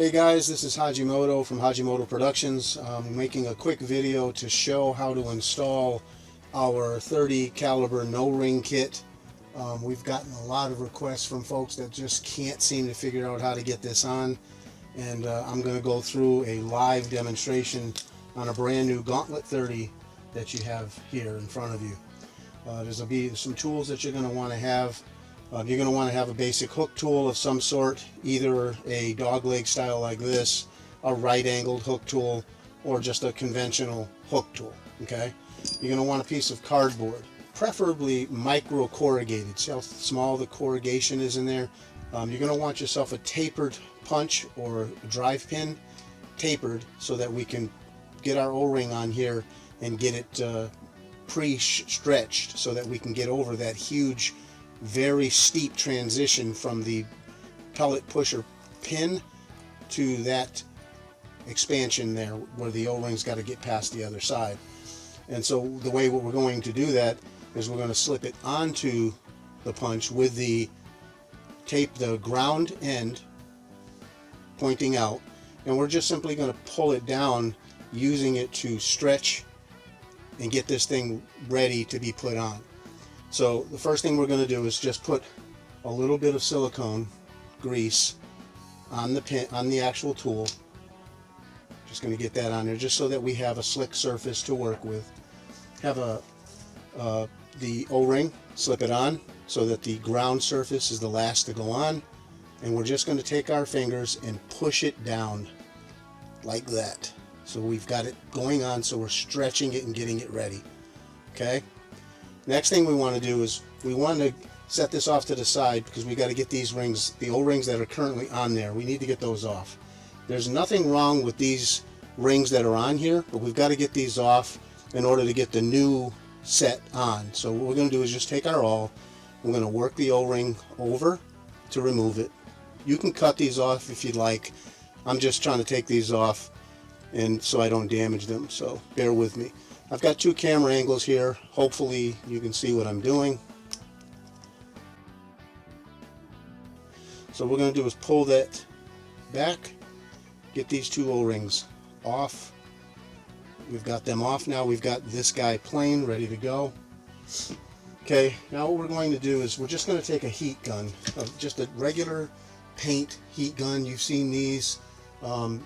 Hey guys, this is Hajimoto from Hajimoto Productions. I'm making a quick video to show how to install our 30 caliber no-ring kit. We've gotten a lot of requests from folks that just can't seem to figure out how to get this on, and I'm going to go through a live demonstration on a brand new Gauntlet 30 that you have here in front of you. There's going to be some tools that you're going to want to have. You're going to want to have a basic hook tool of some sort, either a dog leg style like this, a right angled hook tool, or just a conventional hook tool. Okay, you're going to want a piece of cardboard, preferably micro corrugated. See how small the corrugation is in there? You're going to want yourself a tapered punch or a drive pin, tapered, so that we can get our O-ring on here and get it pre-stretched so that we can get over that huge, very steep transition from the pellet pusher pin to that expansion there where the O-ring's got to get past the other side. And so the way what we're going to do that is we're going to slip it onto the punch with the tape, the ground end pointing out, and we're just simply going to pull it down using it to stretch and get this thing ready to be put on. So the first thing we're going to do is just put a little bit of silicone grease on the pin, on the actual tool. Just going to get that on there just so that we have a slick surface to work with. Have the O-ring, slip it on so that the ground surface is the last to go on, and we're just going to take our fingers and push it down like that. So we've got it going on, so we're stretching it and getting it ready. Okay? Next thing we want to do is we want to set this off to the side because we got to get these rings, the O-rings that are currently on there, we need to get those off. There's nothing wrong with these rings that are on here, but we've got to get these off in order to get the new set on. So what we're going to do is just take our awl, we're going to work the O-ring over to remove it. You can cut these off if you'd like. I'm just trying to take these off and so I don't damage them, so bear with me. I've got two camera angles here. Hopefully you can see what I'm doing. So what we're going to do is pull that back, get these two O-rings off. We've got them off now. We've got this guy plain, ready to go. Okay, now what we're going to do is we're just going to take a heat gun, just a regular paint heat gun. You've seen these,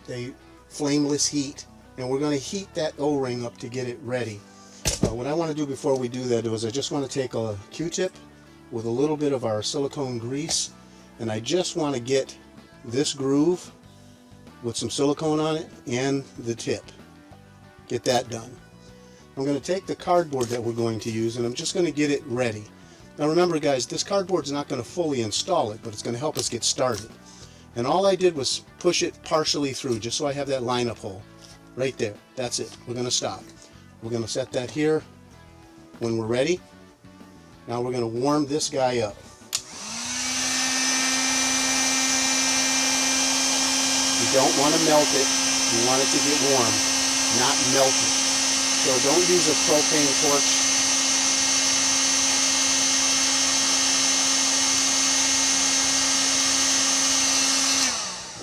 they flameless heat. And we're going to heat that O-ring up to get it ready. What I want to do before we do that is I just want to take a Q-tip with a little bit of our silicone grease, and I just want to get this groove with some silicone on it and the tip. Get that done. I'm going to take the cardboard that we're going to use and I'm just going to get it ready. Now remember guys, this cardboard's not going to fully install it, but it's going to help us get started. And all I did was push it partially through just so I have that line-up hole. Right there. That's it. We're going to stop. We're going to set that here when we're ready. Now we're going to warm this guy up. You don't want to melt it. You want it to get warm, not melt it. So don't use a propane torch.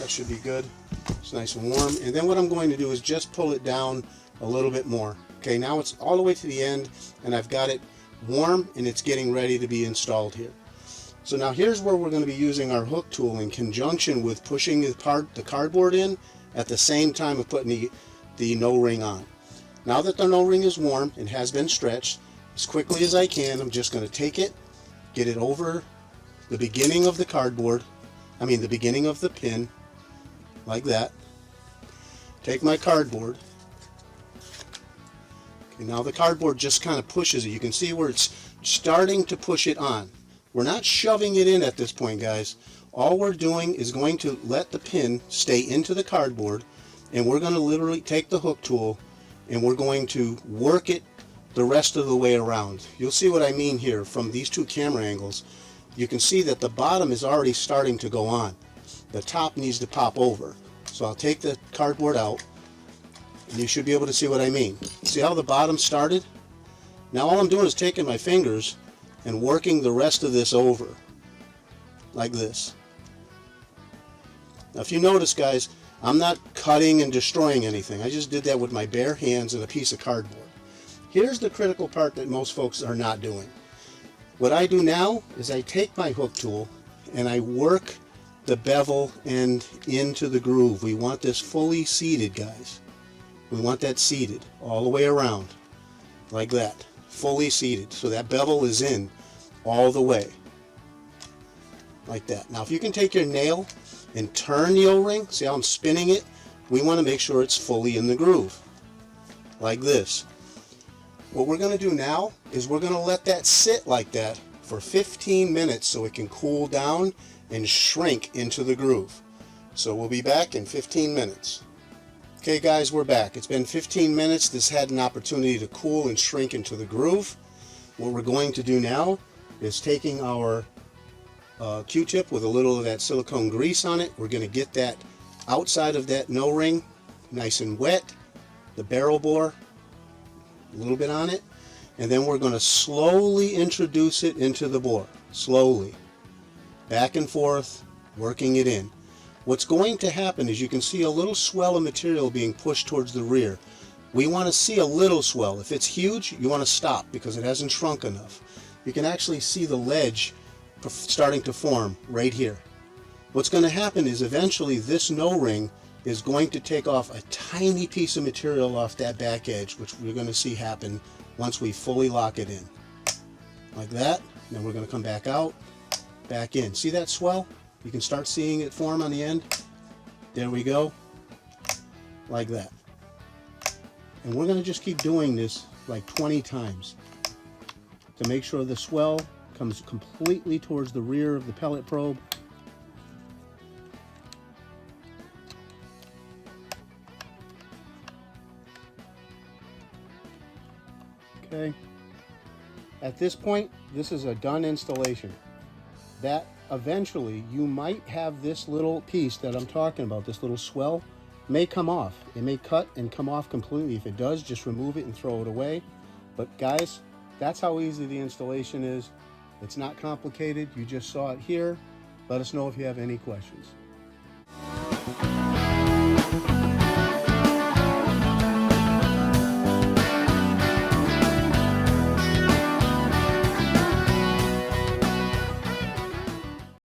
That should be good. It's nice and warm. And then what I'm going to do is just pull it down a little bit more. Okay, now it's all the way to the end and I've got it warm and it's getting ready to be installed here. So now here's where we're going to be using our hook tool in conjunction with pushing the cardboard in at the same time of putting the no-ring on. Now that the no-ring is warm and has been stretched, as quickly as I can, I'm just going to take it, get it over the beginning of the cardboard, the beginning of the pin, like that. Take my cardboard. Okay, now the cardboard just kind of pushes it. You can see where it's starting to push it on. We're not shoving it in at this point, guys. All we're doing is going to let the pin stay into the cardboard, and we're going to literally take the hook tool and we're going to work it the rest of the way around. You'll see what I mean here from these two camera angles. You can see that the bottom is already starting to go on. The top needs to pop over. So I'll take the cardboard out and you should be able to see what I mean. See how the bottom started? Now all I'm doing is taking my fingers and working the rest of this over like this. Now if you notice, guys, I'm not cutting and destroying anything. I just did that with my bare hands and a piece of cardboard. Here's the critical part that most folks are not doing. What I do now is I take my hook tool and I work the bevel end into the groove. We want this fully seated, guys. We want that seated all the way around, like that, fully seated. So that bevel is in all the way, like that. Now if you can take your nail and turn the O-ring, see how I'm spinning it? We want to make sure it's fully in the groove, like this. What we're going to do now is we're going to let that sit like that for 15 minutes so it can cool down and shrink into the groove. So we'll be back in 15 minutes. Okay guys, we're back. It's been 15 minutes. This had an opportunity to cool and shrink into the groove. What we're going to do now is taking our Q-tip with a little of that silicone grease on it. We're going to get that outside of that O-ring nice and wet, the barrel bore, a little bit on it, and then we're going to slowly introduce it into the bore, slowly, back and forth, working it in. What's going to happen is you can see a little swell of material being pushed towards the rear. We want to see a little swell. If it's huge, you want to stop because it hasn't shrunk enough. You can actually see the ledge starting to form right here. What's going to happen is eventually this O-ring is going to take off a tiny piece of material off that back edge, which we're going to see happen once we fully lock it in. Like that. Then we're going to come back out, back in. See that swell? You can start seeing it form on the end. There we go. Like that. And we're going to just keep doing this like 20 times to make sure the swell comes completely towards the rear of the pellet probe. Okay. At this point, this is a done installation. That eventually you might have this little piece that I'm talking about, this little swell, may come off. It may cut and come off completely. If it does, just remove it and throw it away. But guys, that's how easy the installation is. It's not complicated. You just saw it here. Let us know if you have any questions.